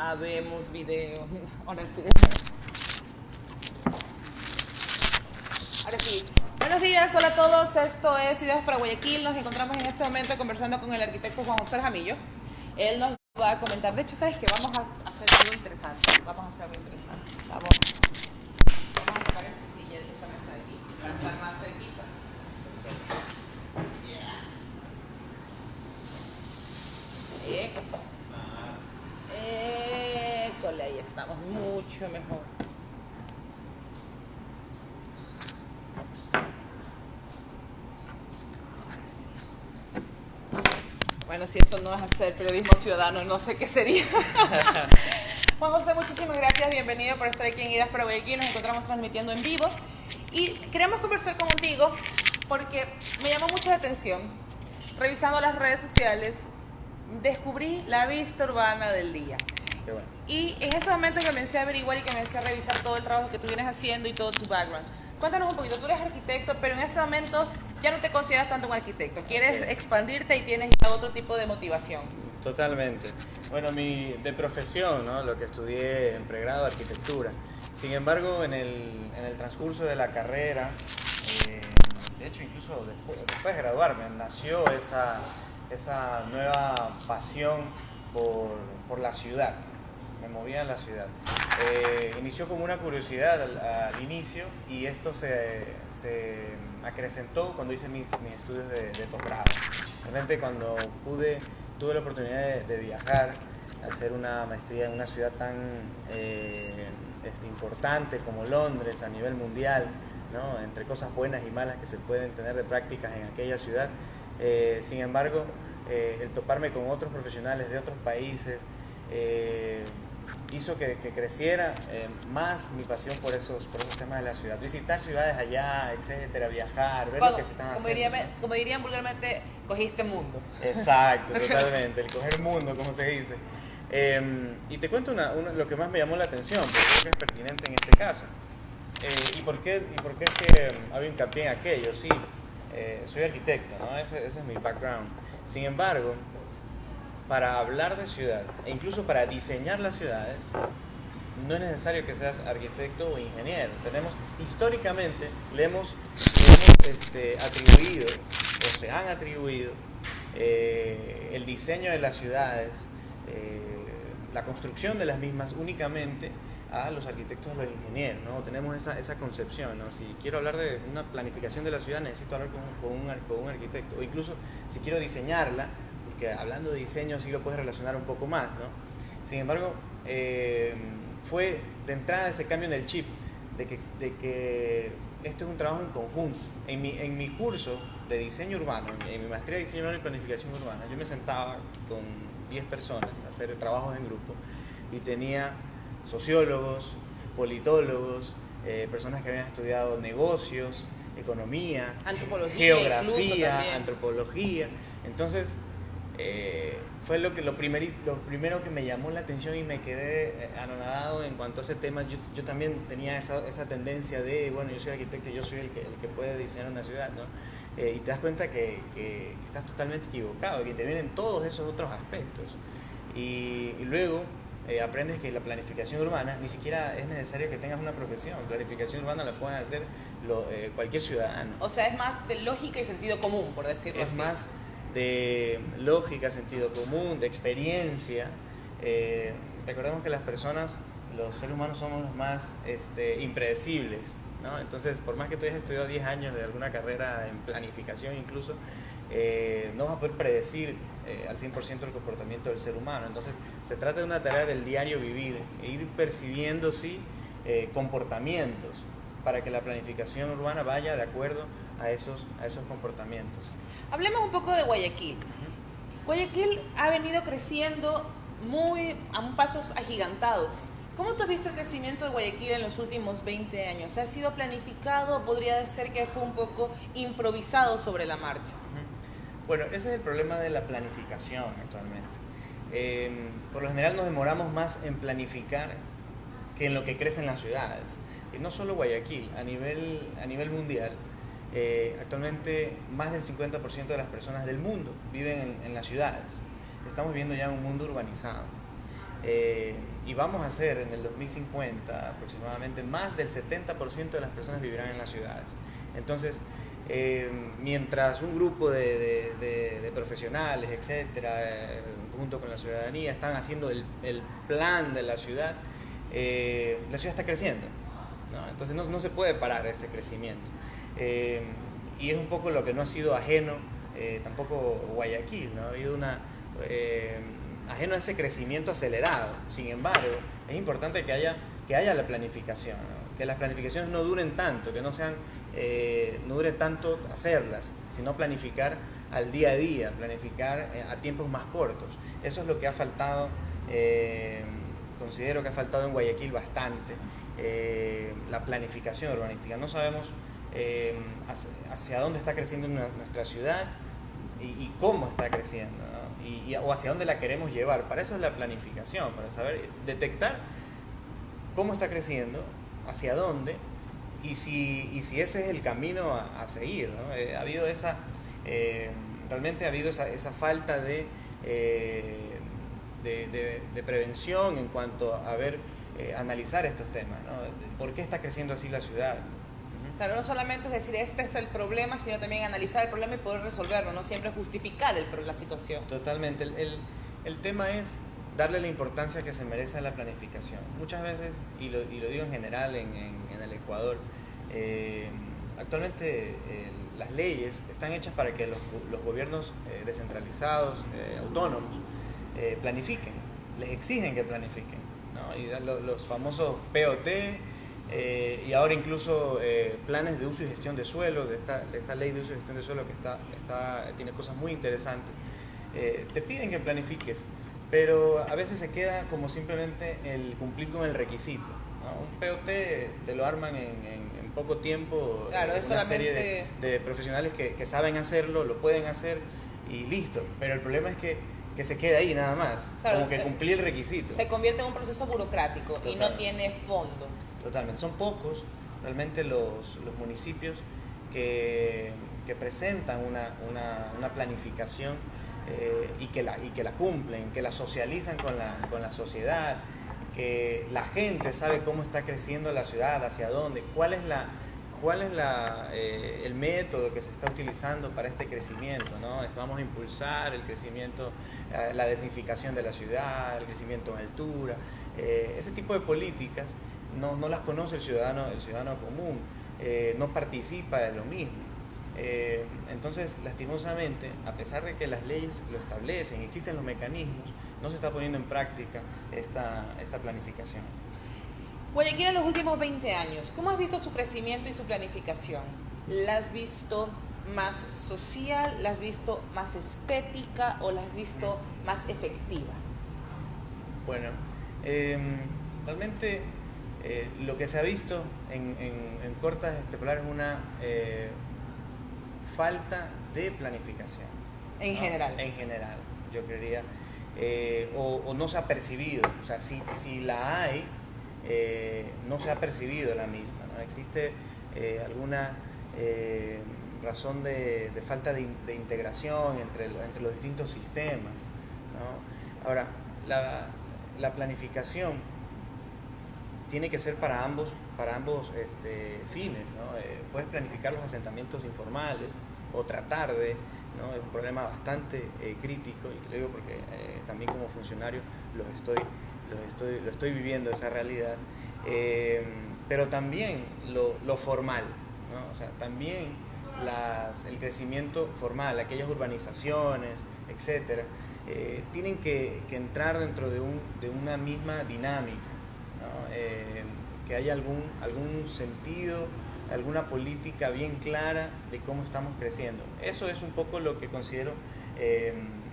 Habemos video. Ahora sí. Ahora sí. Buenos días, hola a todos. Esto es Ideas para Guayaquil. Nos encontramos en este momento conversando con el arquitecto Juan José Jamillo. Él nos va a comentar. De hecho, ¿sabes qué? Vamos a hacer algo interesante. Vamos a sacar esta silla y esta mesa de aquí para estar más cerquita. École, ahí estamos, mucho mejor. Bueno, si esto no es hacer periodismo ciudadano, no sé qué sería. Juan José, muchísimas gracias, bienvenido por estar aquí en Ideas para Guayaquil. Nos encontramos transmitiendo en vivo y queremos conversar contigo porque me llamó mucho la atención. Revisando las redes sociales, descubrí la vista urbana del día. Qué bueno. Y en ese momento que comencé a averiguar y que comencé a revisar todo el trabajo que tú vienes haciendo y todo tu background. Cuéntanos un poquito, tú eres arquitecto, pero en ese momento ya no te consideras tanto un arquitecto. Quieres expandirte y tienes ya otro tipo de motivación. Totalmente. Bueno, de profesión, ¿no? Lo que estudié en pregrado, arquitectura. Sin embargo, en el transcurso de la carrera, de hecho incluso después de graduarme, nació esa nueva pasión por la ciudad. Me movía en la ciudad. Inició como una curiosidad al inicio y esto se acrecentó cuando hice mis estudios de posgrado. Realmente cuando tuve la oportunidad de viajar, hacer una maestría en una ciudad tan importante como Londres a nivel mundial, ¿no? Entre cosas buenas y malas que se pueden tener de prácticas en aquella ciudad. Sin embargo, el toparme con otros profesionales de otros países hizo que creciera más mi pasión por esos temas de la ciudad. Visitar ciudades allá, etcétera, viajar, ver lo que se están haciendo. Como dirían vulgarmente, cogiste mundo. Exacto, totalmente, el coger mundo, como se dice. Y te cuento lo que más me llamó la atención, porque creo que es pertinente en este caso. ¿Y por qué es que hago hincapié en aquello? Sí, soy arquitecto, ¿no? Ese es mi background. Sin embargo, para hablar de ciudad, e incluso para diseñar las ciudades, no es necesario que seas arquitecto o ingeniero. Históricamente, le hemos atribuido, o se han atribuido, el diseño de las ciudades, la construcción de las mismas únicamente a los arquitectos o los ingenieros, ¿no? Tenemos esa concepción, ¿no? Si quiero hablar de una planificación de la ciudad, necesito hablar con un arquitecto, o incluso si quiero diseñarla, que hablando de diseño sí lo puedes relacionar un poco más, ¿no? Sin embargo, fue de entrada ese cambio en el chip de que esto es un trabajo en conjunto. En mi curso de diseño urbano, en mi maestría de diseño urbano y planificación urbana, yo me sentaba con 10 personas a hacer trabajos en grupo y tenía sociólogos, politólogos, personas que habían estudiado negocios, economía, geografía, antropología. Entonces, fue lo primero que me llamó la atención y me quedé anonadado en cuanto a ese tema. Yo también tenía esa tendencia de, bueno, yo soy arquitecto y yo soy el que puede diseñar una ciudad, ¿no? Y te das cuenta que estás totalmente equivocado, que intervienen todos esos otros aspectos. Y luego aprendes que la planificación urbana ni siquiera es necesario que tengas una profesión. Planificación urbana la pueden hacer cualquier ciudadano. O sea, es más de lógica y sentido común, por decirlo así. Es más de lógica, sentido común, de experiencia. Recordemos que los seres humanos somos los más impredecibles, ¿no? Entonces, por más que tú hayas estudiado 10 años de alguna carrera en planificación incluso, no vas a poder predecir al 100% el comportamiento del ser humano. Entonces, se trata de una tarea del diario vivir, e ir percibiendo, sí, comportamientos para que la planificación urbana vaya de acuerdo a esos comportamientos. Hablemos un poco de Guayaquil. Guayaquil ha venido creciendo a pasos agigantados. ¿Cómo tú has visto el crecimiento de Guayaquil en los últimos 20 años? ¿Ha sido planificado o podría ser que fue un poco improvisado sobre la marcha? Bueno, ese es el problema de la planificación actualmente. Por lo general nos demoramos más en planificar que en lo que crecen las ciudades. Y no solo Guayaquil, a nivel mundial. Actualmente más del 50% de las personas del mundo viven en las ciudades. Estamos viviendo ya un mundo urbanizado. y vamos a hacer en el 2050 aproximadamente más del 70% de las personas vivirán en las ciudades. Entonces, mientras un grupo de profesionales, etcétera, junto con la ciudadanía, están haciendo el plan de la ciudad está creciendo, ¿no? Entonces no se puede parar ese crecimiento. Y es un poco lo que no ha sido ajeno tampoco Guayaquil, ¿no? Ha habido ajeno a ese crecimiento acelerado. Sin embargo, es importante que haya la planificación, ¿no? Que las planificaciones no duren tanto, que no dure tanto hacerlas, sino planificar al día a día, planificar a tiempos más cortos. Eso es lo que ha faltado, considero que ha faltado en Guayaquil bastante, la planificación urbanística. No sabemos hacia dónde está creciendo nuestra ciudad y cómo está creciendo, ¿no? O hacia dónde la queremos llevar. Para eso es la planificación, para saber detectar cómo está creciendo, hacia dónde y si ese es el camino a seguir, ¿no? Realmente ha habido esa falta de prevención en cuanto a analizar estos temas, ¿no? ¿Por qué está creciendo así la ciudad? Claro, no solamente es decir este es el problema, sino también analizar el problema y poder resolverlo, no siempre justificar la situación. Totalmente. El tema es darle la importancia que se merece a la planificación. Muchas veces, y lo digo en general en el Ecuador, actualmente las leyes están hechas para que los gobiernos descentralizados, autónomos, planifiquen, les exigen que planifiquen, ¿no? Y los famosos POT, y ahora incluso planes de uso y gestión de suelo, de esta ley de uso y gestión de suelo que tiene cosas muy interesantes. Te piden que planifiques, pero a veces se queda como simplemente el cumplir con el requisito, ¿no? Un POT te lo arman en poco tiempo, claro, es una solamente serie de profesionales que saben hacerlo, lo pueden hacer y listo, pero el problema es que se queda ahí nada más, claro, como que cumplir el requisito. Se convierte en un proceso burocrático. Total. Y no tiene fondo. Totalmente, son pocos realmente los municipios que presentan una planificación y que la cumplen, que la socializan con la sociedad, que la gente sabe cómo está creciendo la ciudad, hacia dónde, cuál es el método que se está utilizando para este crecimiento, ¿no? Vamos a impulsar el crecimiento, la densificación de la ciudad, el crecimiento en altura, ese tipo de políticas no las conoce el ciudadano común, no participa de lo mismo. Entonces, lastimosamente, a pesar de que las leyes lo establecen, existen los mecanismos, no se está poniendo en práctica esta planificación. Guayaquil en los últimos 20 años, ¿cómo has visto su crecimiento y su planificación? ¿La has visto más social, la has visto más estética o la has visto más efectiva? Bueno, realmente lo que se ha visto en cortas polares es una falta de planificación. En general. En general, yo creería. O no se ha percibido. O sea, si la hay, no se ha percibido la misma, ¿no? Existe alguna razón de falta de integración entre los distintos sistemas, ¿no? Ahora, la planificación tiene que ser para ambos fines, ¿no? Puedes planificar los asentamientos informales o tratar de, ¿no? Es un problema bastante crítico, y te lo digo porque también como funcionario lo estoy viviendo esa realidad, pero también lo formal, ¿no? O sea, también el crecimiento formal, aquellas urbanizaciones, etcétera, tienen que entrar dentro de una misma dinámica, ¿no? Que haya algún sentido, alguna política bien clara de cómo estamos creciendo. Eso es un poco lo que considero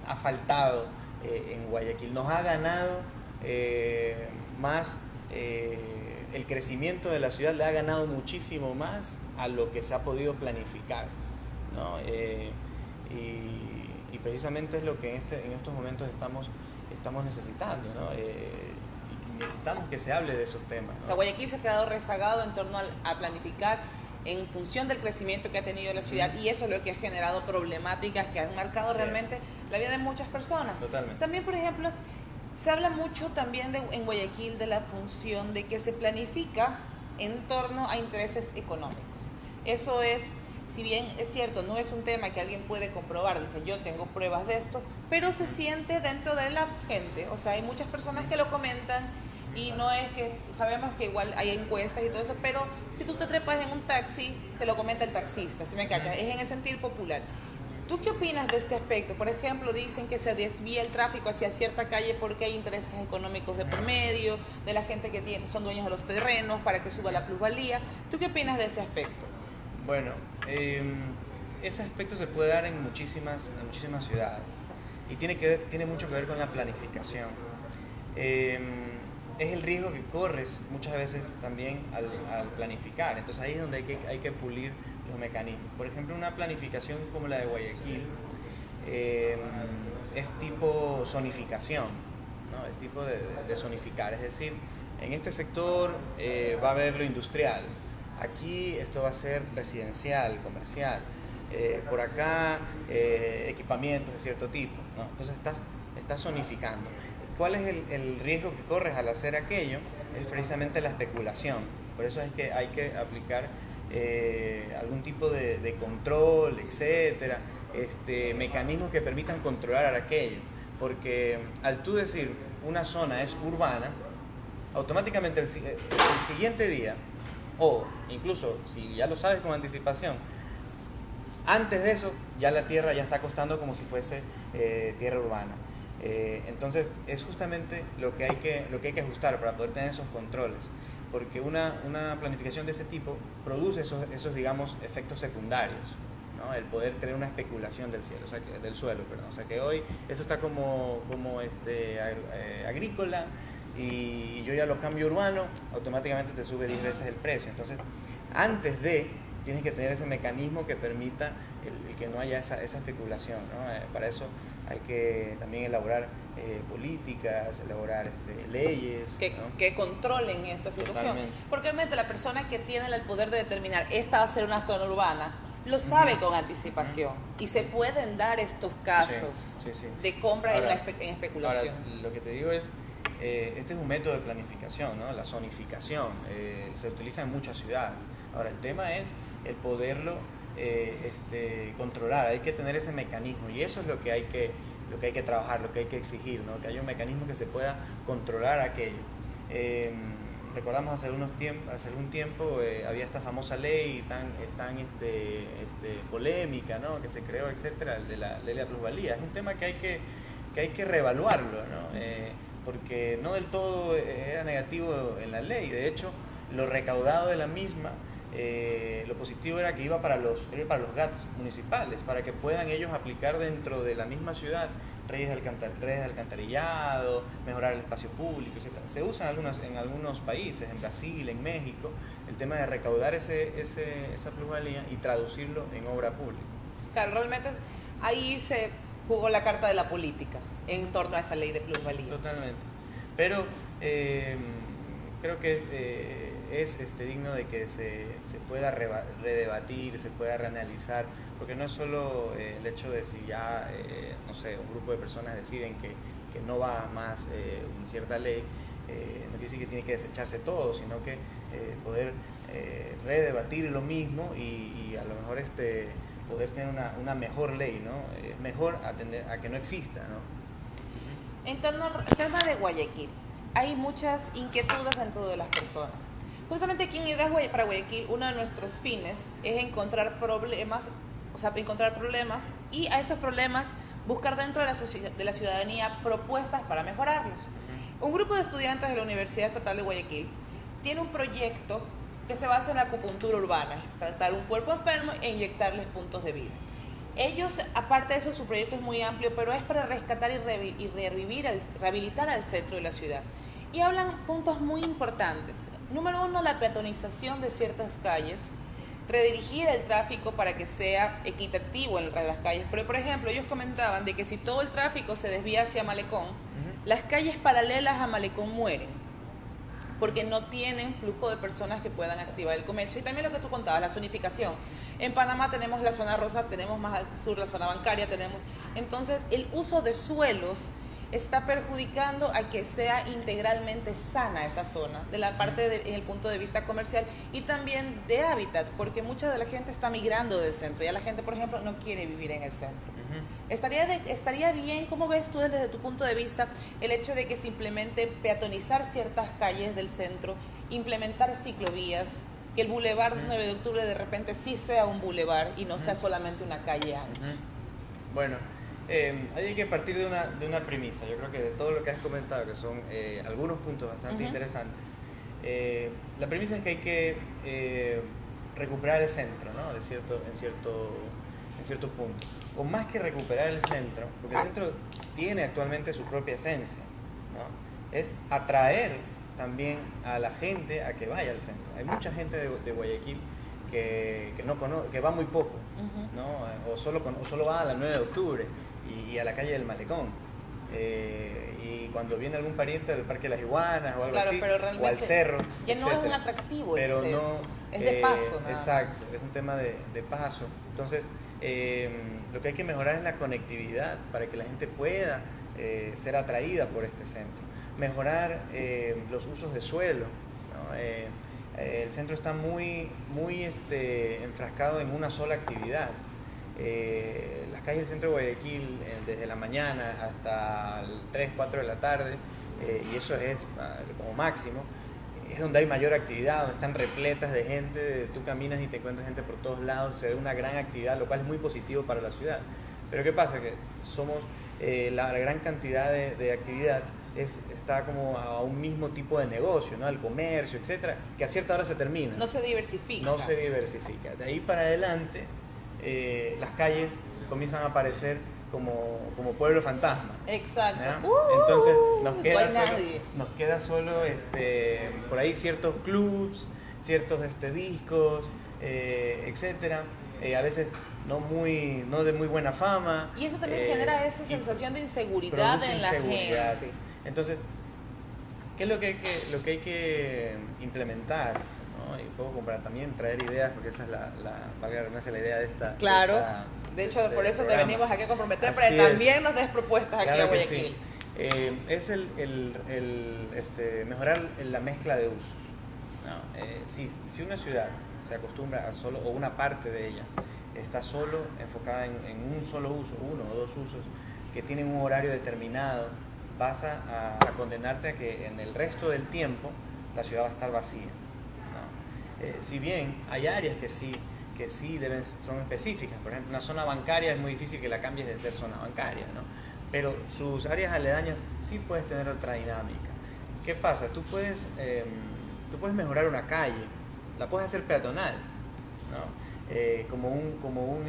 ha faltado en Guayaquil. Nos ha ganado más el crecimiento de la ciudad, le ha ganado muchísimo más a lo que se ha podido planificar, ¿no? Y precisamente es lo que en estos momentos estamos necesitando, ¿no? Necesitamos que se hable de esos temas, ¿no? O sea, Guayaquil se ha quedado rezagado en torno a planificar en función del crecimiento que ha tenido la ciudad, y eso es lo que ha generado problemáticas que han marcado realmente la vida de muchas personas. Totalmente. También, por ejemplo, Se habla mucho también en Guayaquil de la función de que se planifica en torno a intereses económicos. Eso es, si bien es cierto, no es un tema que alguien puede comprobar, dice yo tengo pruebas de esto, pero se siente dentro de la gente. O sea, hay muchas personas que lo comentan y no es que, sabemos que igual hay encuestas y todo eso, pero si tú te trepas en un taxi, te lo comenta el taxista, ¿sí me cachas? Es en el sentir popular. ¿Tú qué opinas de este aspecto? Por ejemplo, dicen que se desvía el tráfico hacia cierta calle porque hay intereses económicos de por medio, de la gente que son dueños de los terrenos, para que suba la plusvalía. ¿Tú qué opinas de ese aspecto? Bueno, ese aspecto se puede dar en muchísimas ciudades y tiene mucho que ver con la planificación. Es el riesgo que corres muchas veces también al planificar. Entonces ahí es donde hay que pulir los mecanismos. Por ejemplo, una planificación como la de Guayaquil es tipo zonificación, ¿no? Es tipo de zonificar. Es decir, en este sector va a haber lo industrial. Aquí esto va a ser residencial, comercial. Por acá equipamientos de cierto tipo, ¿no? Entonces estás zonificando. ¿Cuál es el riesgo que corres al hacer aquello? Es precisamente la especulación. Por eso es que hay que aplicar algún tipo de control, etcétera, mecanismos que permitan controlar aquello. Porque al tú decir una zona es urbana, automáticamente el siguiente día, o incluso si ya lo sabes con anticipación, antes de eso ya la tierra ya está costando como si fuese tierra urbana. Entonces es justamente lo que hay que ajustar para poder tener esos controles, porque una planificación de ese tipo produce esos digamos efectos secundarios, ¿no? El poder tener una especulación del cielo, o sea, del suelo, perdón. O sea, que hoy esto está como agrícola y yo ya lo cambio urbano, automáticamente te sube 10 veces el precio. Entonces, antes de tienes que tener ese mecanismo que permita el que no haya esa especulación, ¿no? Para eso hay que también elaborar políticas, elaborar leyes que controlen esta situación. Totalmente. Porque realmente la persona que tiene el poder de determinar esta va a ser una zona urbana lo sabe con anticipación y se pueden dar estos casos sí. de compra ahora, en especulación. Ahora, lo que te digo es, este es un método de planificación, ¿no? La zonificación, se utiliza en muchas ciudades. Ahora, el tema es el poderlo controlar, hay que tener ese mecanismo y eso es lo que hay que trabajar, lo que hay que exigir, ¿no? Que haya un mecanismo que se pueda controlar aquello. Recordamos hace algún tiempo había esta famosa ley tan polémica, ¿no? Que se creó, etcétera, el de la ley de la plusvalía. Es un tema que hay que reevaluarlo, ¿no? Porque no del todo era negativo en la ley. De hecho, lo recaudado de la misma, lo positivo era que iba para los GATS municipales, para que puedan ellos aplicar dentro de la misma ciudad redes de alcantarillado, mejorar el espacio público, etc. Se usa en algunos países, en Brasil, en México, el tema de recaudar esa plusvalía y traducirlo en obra pública. Claro, realmente ahí se jugó la carta de la política en torno a esa ley de plusvalía. Totalmente. Pero creo que es digno de que se pueda redebatir, se pueda reanalizar, porque no es solo el hecho de si ya, no sé, un grupo de personas deciden que no va más una cierta ley, no quiere decir que tiene que desecharse todo, sino que poder redebatir lo mismo y a lo mejor poder tener una mejor ley, ¿no? Es mejor atender a que no exista, ¿no? En torno al tema de Guayaquil, hay muchas inquietudes dentro de las personas. Justamente aquí en Ideas para Guayaquil, uno de nuestros fines es encontrar problemas y a esos problemas buscar dentro de la ciudadanía propuestas para mejorarlos. Un grupo de estudiantes de la Universidad Estatal de Guayaquil tiene un proyecto que se basa en la acupuntura urbana, es tratar un cuerpo enfermo e inyectarles puntos de vida. Ellos, aparte de eso, su proyecto es muy amplio, pero es para rescatar y rehabilitar al centro de la ciudad. Y hablan puntos muy importantes. Número 1, la peatonización de ciertas calles, redirigir el tráfico para que sea equitativo entre las calles. Pero, por ejemplo, ellos comentaban de que si todo el tráfico se desvía hacia Malecón, las calles paralelas a Malecón mueren, porque no tienen flujo de personas que puedan activar el comercio. Y también lo que tú contabas, la zonificación. En Panamá tenemos la zona rosa, tenemos más al sur la zona bancaria, entonces el uso de suelos está perjudicando a que sea integralmente sana esa zona, de la parte en el punto de vista comercial y también de hábitat, porque mucha de la gente está migrando del centro. Ya la gente, por ejemplo, no quiere vivir en el centro. Estaría bien, ¿cómo ves tú desde tu punto de vista el hecho de que simplemente peatonizar ciertas calles del centro, implementar ciclovías, que el Boulevard 9 de Octubre de repente sí sea un boulevard y no sea solamente una calle ancha? Bueno, hay que partir de una premisa. Yo creo que de todo lo que has comentado, que son algunos puntos bastante interesantes, la premisa es que hay que recuperar el centro, ¿no? En cierto punto. O más que recuperar el centro, porque el centro tiene actualmente su propia esencia, ¿no? Es atraer también a la gente a que vaya al centro. Hay mucha gente de Guayaquil que no conoce, que va muy poco, ¿no? O solo va a la 9 de octubre y a la calle del Malecón. Y cuando viene algún pariente del Parque de las Iguanas o algo así, o al cerro, ya no es un atractivo el centro, es de paso. Exacto, es un tema de paso. Entonces, lo que hay que mejorar es la conectividad para que la gente pueda ser atraída por este centro. Mejorar los usos de suelo, ¿no? El centro está muy enfrascado en una sola actividad. Las calles del centro de Guayaquil, desde la mañana hasta 3, 4 de la tarde, y eso es como máximo, es donde hay mayor actividad, donde están repletas de gente. Tú caminas y te encuentras gente por todos lados, se ve una gran actividad, lo cual es muy positivo para la ciudad. Pero ¿qué pasa? Que somos la gran cantidad de actividad está como a un mismo tipo de negocio, ¿no? El comercio, etcétera, que a cierta hora se termina. No se diversifica. No se diversifica. De ahí para adelante, las calles comienzan a aparecer como pueblo fantasma. Exacto. Entonces nos no queda solo por ahí ciertos clubs, ciertos discos, etcétera. A veces no de muy buena fama. Y eso también genera esa sensación de inseguridad en la gente. Entonces, ¿qué es lo que hay que implementar? ¿No? Y puedo también traer ideas, porque esa es valga la redundancia, la idea de esta. Claro. De hecho, por eso programa. te venimos aquí a comprometer, Así pero también nos des propuestas aquí a Guayaquil. Sí. Es mejorar la mezcla de usos, ¿no? Si una ciudad se acostumbra a solo, o una parte de ella está solo enfocada en un solo uso, uno o dos usos, que tienen un horario determinado, vas a condenarte a que en el resto del tiempo la ciudad va a estar vacía, ¿no? Si bien hay áreas que sí son específicas. Por ejemplo, una zona bancaria es muy difícil que la cambies de ser zona bancaria, ¿no? Pero sus áreas aledañas sí puedes tener otra dinámica. ¿Qué pasa? Tú puedes mejorar una calle, la puedes hacer peatonal, ¿no? Como un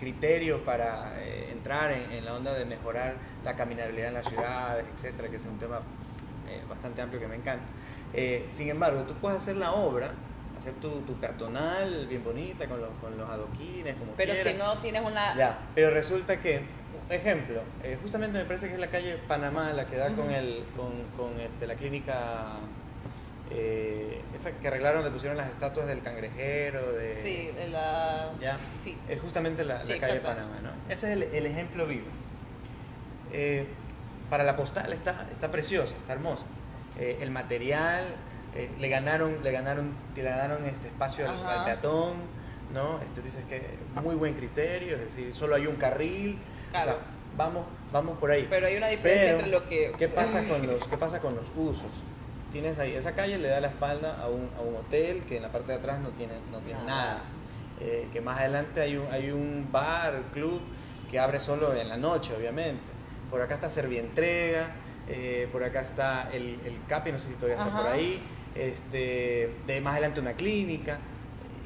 criterio para entrar en la onda de mejorar la caminabilidad en las ciudades, etcétera, que es un tema bastante amplio que me encanta. Sin embargo, tú puedes hacer la obra, hacer tu peatonal bien bonita con los adoquines, como pero quieras. Si no tienes una... Ya, pero resulta que, ejemplo, justamente me parece que es la calle Panamá la que da con la clínica, esta que arreglaron, le pusieron las estatuas del cangrejero, Sí, sí. es justamente la calle Panamá, ¿no? Ese es el ejemplo vivo. Para la postal está preciosa, está hermosa. El material... le ganaron este espacio al peatón, ¿no? Tú dices que muy buen criterio, es decir, solo hay un carril, claro. O sea, vamos por ahí. Pero hay una diferencia entre lo que... ¿Qué pasa con los usos? Tienes ahí, esa calle le da la espalda a un hotel que en la parte de atrás no tiene nada. Que más adelante hay un bar, club, que abre solo en la noche, obviamente. Por acá está Servientrega, por acá está el CAPI, no sé si todavía está por ahí. De más adelante una clínica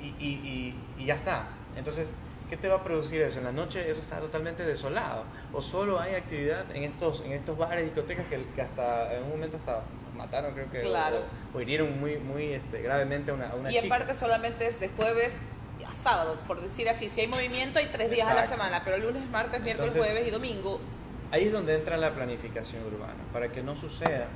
y ya está. Entonces, ¿qué te va a producir eso? En la noche eso está totalmente desolado, o solo hay actividad en estos bares, discotecas que hasta en un momento hasta mataron, creo que, claro. o hirieron muy gravemente a una chica. Y aparte solamente es de jueves a sábados, por decir así. Si hay movimiento hay 3 días a la semana, pero lunes, martes, miércoles, jueves y domingo. Ahí es donde entra la planificación urbana, para que no suceda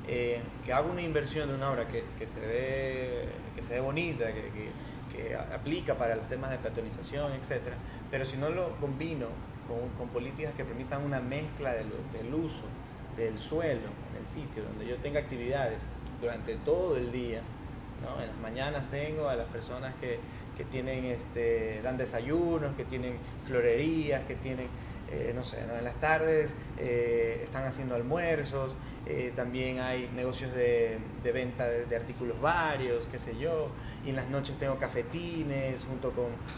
que haga una inversión de una obra que se ve bonita, que aplica para los temas de peatonización, etcétera, pero si no lo combino con políticas que permitan una mezcla del uso del suelo en el sitio, donde yo tenga actividades durante todo el día, ¿no? En las mañanas tengo a las personas que tienen, dan desayunos, que tienen florerías, que tienen, no sé, ¿no? En las tardes están haciendo almuerzos, también hay negocios de venta de artículos varios, qué sé yo, y en las noches tengo cafetines junto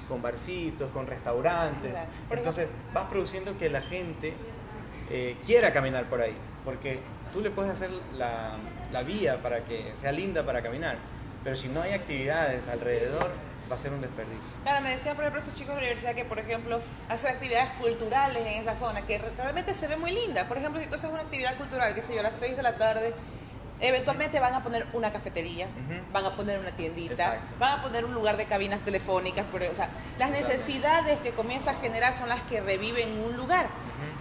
con barcitos, con restaurantes. Claro. Entonces vas produciendo que la gente quiera caminar por ahí, porque tú le puedes hacer la vía para que sea linda para caminar, pero si no hay actividades alrededor, va a ser un desperdicio. Claro, me decían, por ejemplo, estos chicos de la universidad que, por ejemplo, hacer actividades culturales en esa zona, que realmente se ve muy linda. Por ejemplo, si tú haces una actividad cultural, qué sé yo, a las 6 de la tarde, eventualmente van a poner una cafetería, van a poner una tiendita, Exacto. van a poner un lugar de cabinas telefónicas, o sea, las necesidades que comienza a generar son las que reviven un lugar.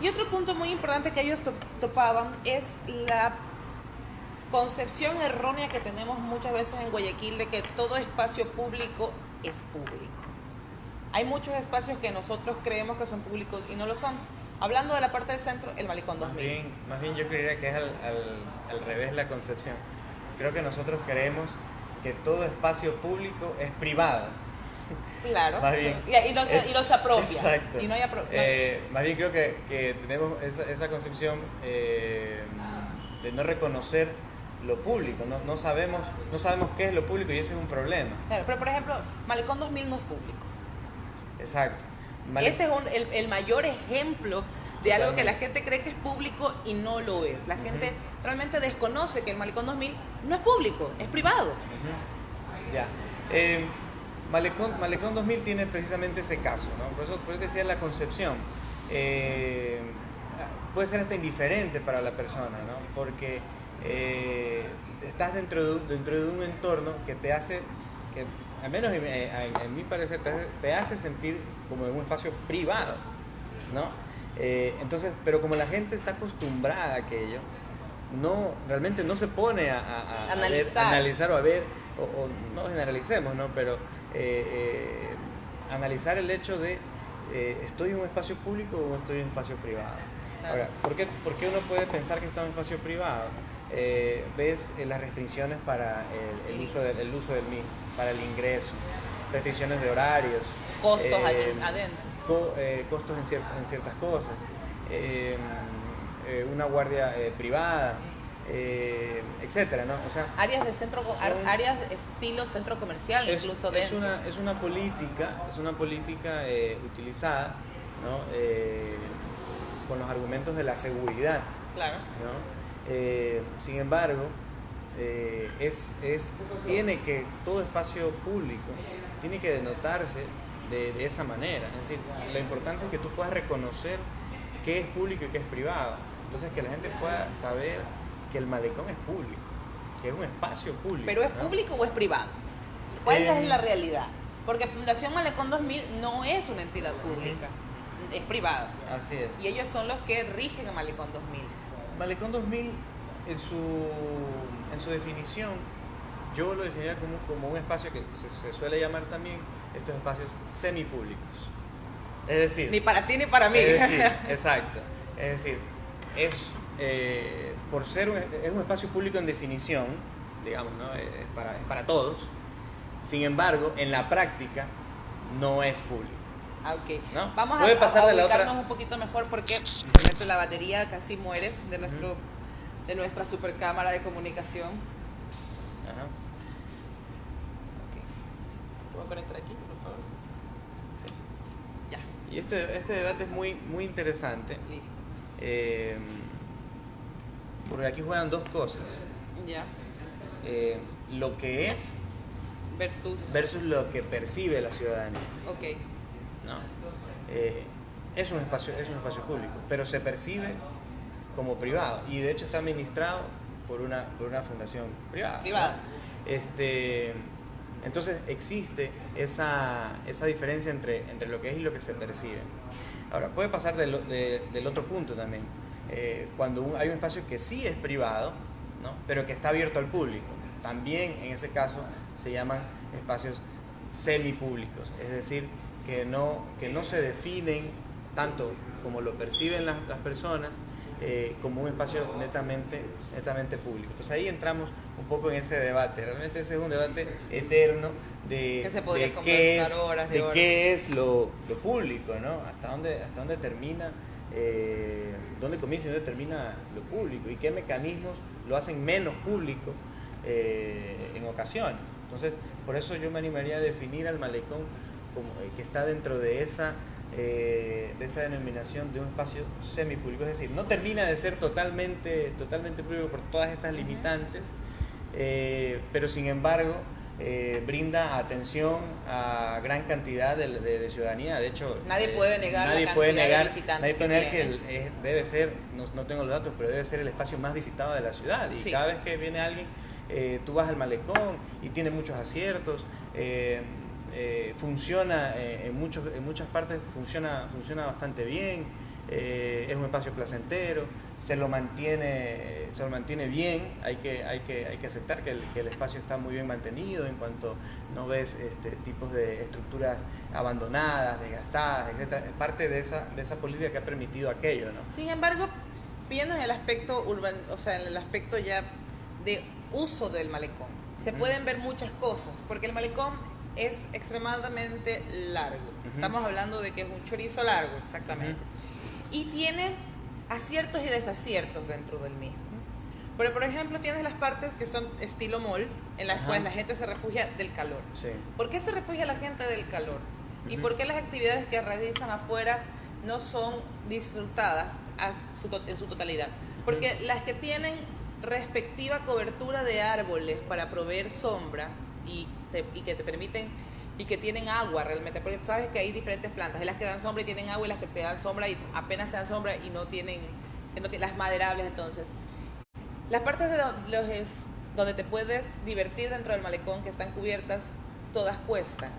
Y otro punto muy importante que ellos topaban es la concepción errónea que tenemos muchas veces en Guayaquil de que todo espacio público es público. Hay muchos espacios que nosotros creemos que son públicos y no lo son. Hablando de la parte del centro, el Malecón 2000. Más bien yo creería que es al revés la concepción. Creo que nosotros creemos que todo espacio público es privado. Claro. Más bien, y no se apropia. Exacto. Y no hay más bien creo que tenemos esa concepción de no reconocer lo público. No sabemos qué es lo público y ese es un problema. Claro, pero por ejemplo, Malecón 2000 no es público. Exacto. Ese es el mayor ejemplo de algo que la gente cree que es público y no lo es. La gente realmente desconoce que el Malecón 2000 no es público, es privado. Ya. Malecón 2000 tiene precisamente ese caso, ¿no? Por eso decía la concepción. Puede ser hasta indiferente para la persona, ¿no? Porque estás dentro de un entorno que te hace, que al menos en mi parecer, te hace sentir como en un espacio privado, ¿no? Entonces, pero como la gente está acostumbrada a aquello, realmente no se pone a analizar o a ver, o no generalicemos, ¿no? Pero analizar el hecho de ¿estoy en un espacio público o estoy en un espacio privado? Claro. Ahora, ¿por qué uno puede pensar que está en un espacio privado? Ves las restricciones para el uso del mismo, para el ingreso, restricciones de horarios, costos adentro, costos en ciertas cosas, una guardia privada, etcétera, ¿no? O sea, áreas de estilo centro comercial, incluso dentro. Es una política utilizada, ¿no? Con los argumentos de la seguridad. Claro. ¿No? Sin embargo, todo espacio público tiene que denotarse de esa manera. Es decir, lo importante es que tú puedas reconocer qué es público y qué es privado. Entonces, que la gente pueda saber que el malecón es público, que es un espacio público. ¿Pero es público o es privado? ¿Cuál es la realidad? Porque Fundación Malecón 2000 no es una entidad pública, es privada. Así es. Y ellos son los que rigen a Malecón 2000. Malecón 2000, en su definición, yo lo definiría como un espacio que se suele llamar también estos espacios semipúblicos. Es decir, ni para ti ni para mí. Es decir, exacto. Es decir, por ser es un espacio público en definición, digamos, ¿no? Es para todos. Sin embargo, en la práctica no es público. Ok, ¿No? Vamos a ubicarnos un poquito mejor porque la batería casi muere de nuestra super cámara de comunicación. Ajá. Okay. ¿Puedo conectar aquí, por favor? Sí. Ya. Y este debate es muy, muy interesante. Listo. Porque aquí juegan dos cosas. Ya. Lo que es versus lo que percibe la ciudadanía. Ok. ¿No? Es un espacio público, pero se percibe como privado y de hecho está administrado por una fundación privada. ¿No? Entonces existe esa diferencia entre lo que es y lo que se percibe. Ahora, puede pasar del otro punto también. Cuando hay un espacio que sí es privado, ¿no? Pero que está abierto al público, también en ese caso se llaman espacios semipúblicos, es decir, que no se definen tanto como lo perciben las personas, como un espacio netamente público. Entonces ahí entramos un poco en ese debate. Realmente ese es un debate eterno que se podría conversar horas de horas. qué es lo público, ¿no? Hasta dónde termina, dónde comienza y dónde termina lo público, y qué mecanismos lo hacen menos público en ocasiones. Entonces, por eso yo me animaría a definir al malecón como que está dentro de esa denominación de un espacio semipúblico, es decir, no termina de ser totalmente público por todas estas limitantes, pero sin embargo brinda atención a gran cantidad de ciudadanía. De hecho, nadie puede negar de visitantes que debe ser, no tengo los datos, pero debe ser el espacio más visitado de la ciudad, y cada vez que viene alguien, tú vas al malecón y tiene muchos aciertos. Funciona en muchas partes, funciona bastante bien, es un espacio placentero, se lo mantiene bien. Hay que aceptar que el espacio está muy bien mantenido, en cuanto no ves tipos de estructuras abandonadas, desgastadas, etcétera. Es parte de esa política que ha permitido aquello, ¿no? Sin embargo, viendo en el aspecto urbano, o sea, en el aspecto ya de uso del malecón, se pueden ver muchas cosas, porque el malecón es extremadamente largo. Estamos hablando de que es un chorizo largo, exactamente. Y tiene aciertos y desaciertos dentro del mismo. Pero, por ejemplo, tienes las partes que son estilo mall, en las cuales la gente se refugia del calor. Sí. ¿Por qué se refugia la gente del calor? ¿Y por qué las actividades que realizan afuera no son disfrutadas en su totalidad? Porque las que tienen respectiva cobertura de árboles para proveer sombra y que te permiten y que tienen agua realmente, porque tú sabes que hay diferentes plantas, hay las que dan sombra y tienen agua, y las que te dan sombra y apenas te dan sombra y no tienen las maderables. Entonces, las partes donde te puedes divertir dentro del malecón, que están cubiertas, todas cuestan.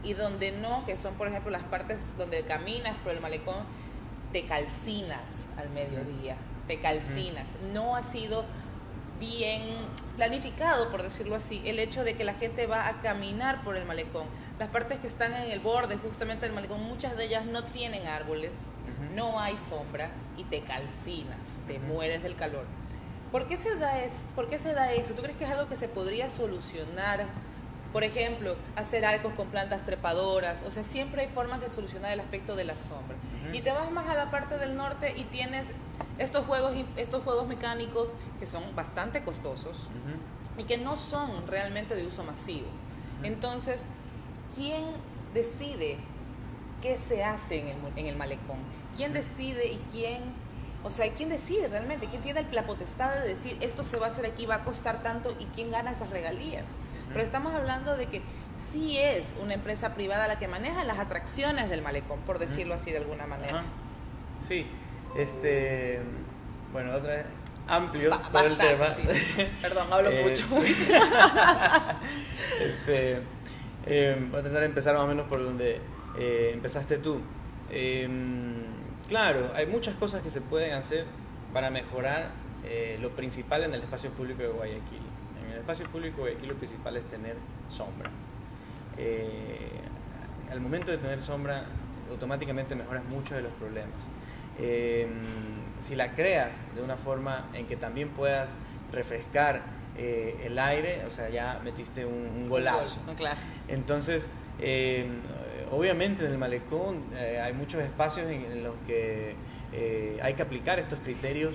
Y donde no, que son por ejemplo las partes donde caminas por el malecón, te calcinas al mediodía, te calcinas. No ha sido bien planificado, por decirlo así, el hecho de que la gente va a caminar por el malecón. Las partes que están en el borde justamente del malecón, muchas de ellas no tienen árboles, no hay sombra, y te calcinas, te mueres del calor. ¿Por qué se da eso? ¿Tú crees que es algo que se podría solucionar? Por ejemplo, hacer arcos con plantas trepadoras. O sea, siempre hay formas de solucionar el aspecto de la sombra. Y te vas más a la parte del norte y tienes estos juegos mecánicos que son bastante costosos y que no son realmente de uso masivo. Entonces, ¿quién decide qué se hace en el malecón? ¿Quién decide y quién decide realmente? ¿Quién tiene la potestad de decir esto se va a hacer aquí, va a costar tanto, y quién gana esas regalías? Pero estamos hablando de que sí es una empresa privada la que maneja las atracciones del malecón, por decirlo así de alguna manera. Sí, bueno, otra vez, amplio todo bastante, el tema. Sí. Perdón, hablo mucho. Voy a tratar de empezar más o menos por donde empezaste tú. Claro, hay muchas cosas que se pueden hacer para mejorar lo principal en el espacio público de Guayaquil. En el espacio público de Guayaquil lo principal es tener sombra. Al momento de tener sombra, automáticamente mejoras muchos de los problemas. Si la creas de una forma en que también puedas refrescar el aire, o sea, ya metiste un golazo. Claro. Entonces, obviamente en el malecón hay muchos espacios en los que hay que aplicar estos criterios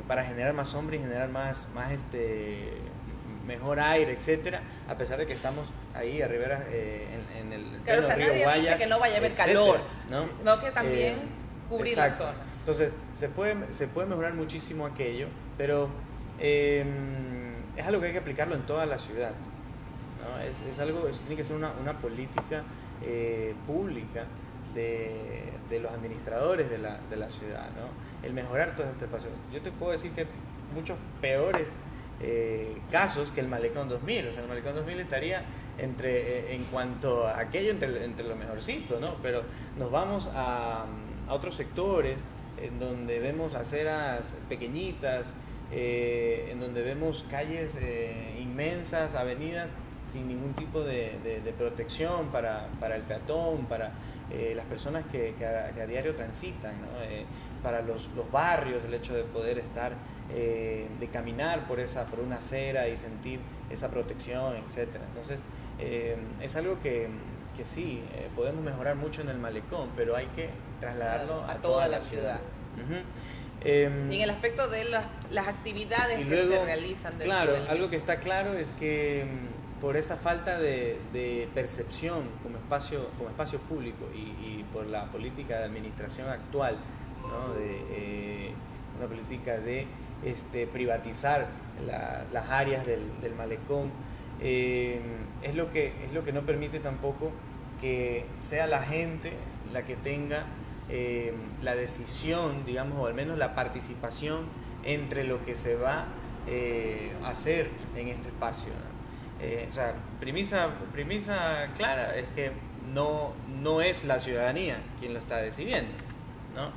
para generar más sombra y generar más mejor aire, etcétera, a pesar de que estamos ahí arriba en el claro, o sea, río nadie Guayas, dice que no vaya a haber etcétera, calor, ¿no? Sino que también cubrir las zonas. Entonces, se puede mejorar muchísimo aquello, pero es algo que hay que aplicarlo en toda la ciudad, ¿no? Es algo, eso tiene que ser una política pública de los administradores de la ciudad, ¿no? El mejorar todo este espacio. Yo te puedo decir que muchos peores casos que el Malecón 2000. O sea, el Malecón 2000 estaría en cuanto a aquello entre lo mejorcito, ¿no? Pero nos vamos a otros sectores en donde vemos aceras pequeñitas, en donde vemos calles inmensas, avenidas sin ningún tipo de protección para el peatón, las personas que a diario transitan, ¿no? Para los barrios, el hecho de poder estar, de caminar por una acera y sentir esa protección, etcétera. Entonces, es algo que sí, podemos mejorar mucho en el malecón, pero hay que trasladarlo a toda la ciudad. Y en el aspecto de las actividades que se realizan dentro claro, del... algo que está claro es que por esa falta de percepción como espacio público y por la política de administración actual, ¿no? De una política de privatizar las áreas del malecón, es lo que no permite tampoco que sea la gente la que tenga la decisión, digamos, o al menos la participación entre lo que se va a hacer en este espacio, ¿no? O sea, premisa clara es que no es la ciudadanía quien lo está decidiendo, ¿no?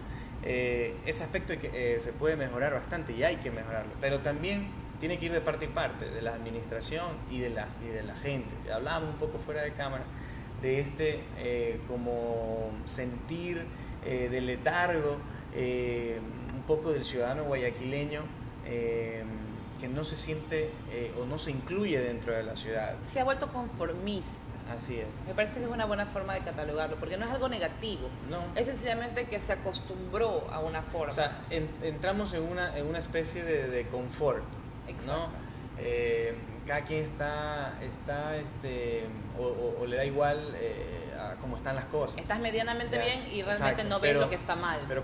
Ese aspecto se puede mejorar bastante y hay que mejorarlo, pero también tiene que ir de parte y parte, de la administración y de la gente. Hablábamos un poco fuera de cámara de como sentir de letargo, un poco del ciudadano guayaquileño, que no se siente o no se incluye dentro de la ciudad. Se ha vuelto conformista. Así es. Me parece que es una buena forma de catalogarlo, porque no es algo negativo. No. Es sencillamente que se acostumbró a una forma. O sea, entramos en una especie de confort. Exacto. ¿No? Cada quien está o le da igual a cómo están las cosas. Estás medianamente bien y realmente exacto, no ves lo que está mal. Pero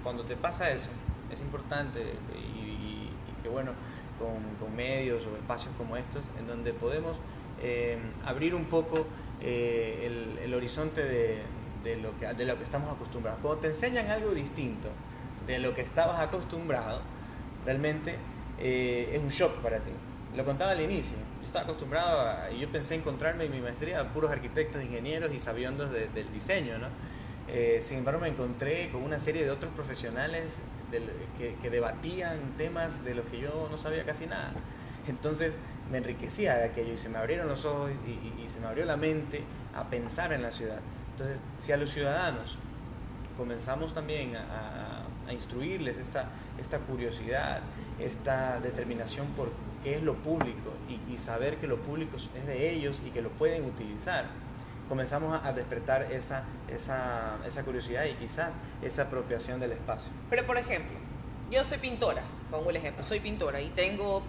cuando te pasa eso, es importante y que bueno, con medios o espacios como estos, en donde podemos abrir un poco el horizonte de lo que estamos acostumbrados. Cuando te enseñan algo distinto de lo que estabas acostumbrado, realmente es un shock para ti. Lo contaba al inicio. Yo estaba acostumbrado y yo pensé encontrarme en mi maestría a puros arquitectos, ingenieros y sabiondos del diseño, ¿no? Sin embargo, me encontré con una serie de otros profesionales que debatían temas de los que yo no sabía casi nada. Entonces me enriquecía de aquello y se me abrieron los ojos y se me abrió la mente a pensar en la ciudad. Entonces, si a los ciudadanos comenzamos también a instruirles esta curiosidad, esta determinación por qué es lo público y saber que lo público es de ellos y que lo pueden utilizar, comenzamos a despertar esa curiosidad y quizás esa apropiación del espacio. Pero por ejemplo, yo soy pintora, pongo el ejemplo, soy pintora y tengo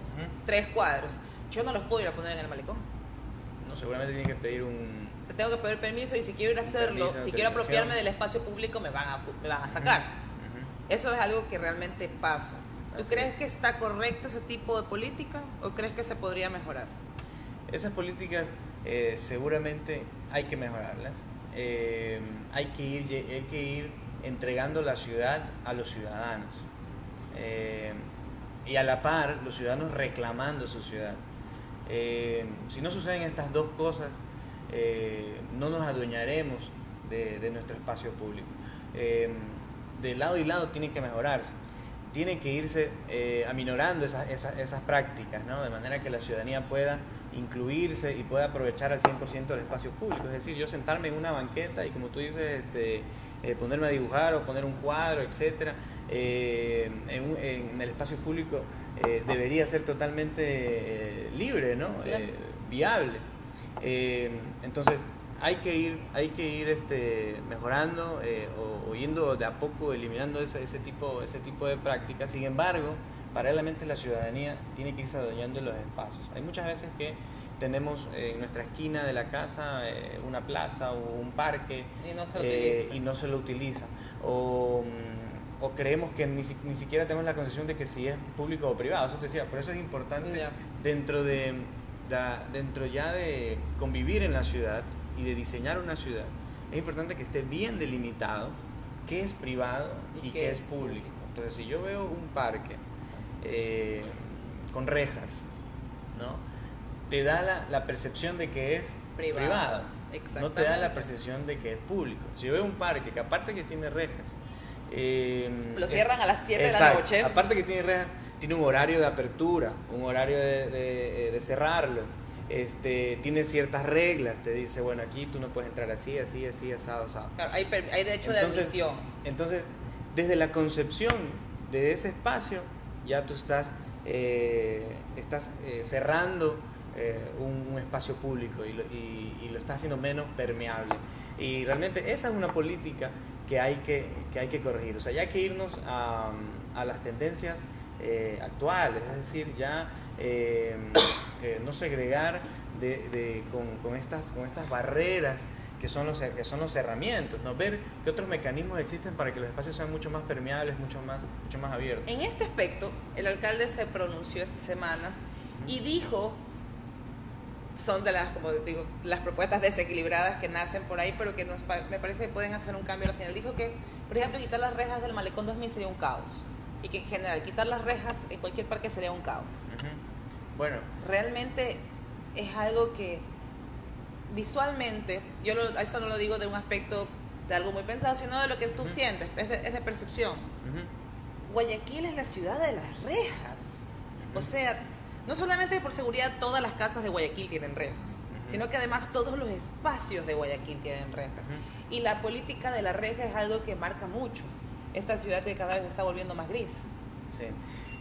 3 cuadros. Yo no los puedo ir a poner en el malecón. No, seguramente tienen que pedir Te tengo que pedir permiso y si quiero ir a hacerlo, si quiero apropiarme del espacio público, me van a sacar. Eso es algo que realmente pasa. ¿Tú crees que está correcto ese tipo de política o crees que se podría mejorar? Esas políticas seguramente hay que mejorarlas. Hay que ir entregando la ciudad a los ciudadanos. Y a la par, los ciudadanos reclamando su ciudad. Si no suceden estas dos cosas, no nos adueñaremos de nuestro espacio público. De lado y lado tienen que mejorarse. Tienen que irse aminorando esas prácticas, ¿no? De manera que la ciudadanía pueda incluirse y pueda aprovechar al 100% el espacio público. Es decir, yo sentarme en una banqueta y, como tú dices, ponerme a dibujar o poner un cuadro, etcétera, en el espacio público debería ser totalmente libre, ¿no? Claro. Viable. Entonces, hay que ir mejorando o yendo de a poco eliminando ese tipo de prácticas. Sin embargo, paralelamente la ciudadanía tiene que irse adueñando de los espacios. Hay muchas veces que tenemos en nuestra esquina de la casa una plaza o un parque y no se lo utiliza. O creemos que ni siquiera tenemos la concepción de que si es público o privado. Eso te decía, por eso es importante dentro ya de convivir en la ciudad y de diseñar una ciudad, es importante que esté bien delimitado qué es privado y qué es público. Entonces, si yo veo un parque con rejas, ¿no? Te da la percepción de que es privado. No te da la percepción de que es público. Si yo veo un parque que aparte que tiene rejas, lo cierran a las 7 de la noche. Aparte que tiene rejas, tiene un horario de apertura, un horario de cerrarlo. tiene ciertas reglas, te dice, bueno, aquí tú no puedes entrar así, así, así, asado, asado. Claro, hay derecho de admisión. Entonces, desde la concepción de ese espacio, ya tú estás cerrando un espacio público y lo estás haciendo menos permeable. Y realmente esa es una política que hay que corregir. O sea, ya hay que irnos a las tendencias actuales, es decir, ya no segregar con estas barreras que son los cerramientos, ¿no? Ver qué otros mecanismos existen para que los espacios sean mucho más permeables, mucho más abiertos. En este aspecto, el alcalde se pronunció esta semana y dijo, son de las propuestas desequilibradas que nacen por ahí, pero que me parece que pueden hacer un cambio al final. Dijo que, por ejemplo, quitar las rejas del Malecón 2000 sería un caos, y que en general quitar las rejas en cualquier parque sería un caos. Bueno, realmente es algo que visualmente, esto no lo digo de un aspecto de algo muy pensado, sino de lo que tú sientes, es de percepción. Guayaquil es la ciudad de las rejas. O sea, no solamente por seguridad todas las casas de Guayaquil tienen rejas, sino que además todos los espacios de Guayaquil tienen rejas. Y la política de la reja es algo que marca mucho esta ciudad que cada vez se está volviendo más gris. Sí,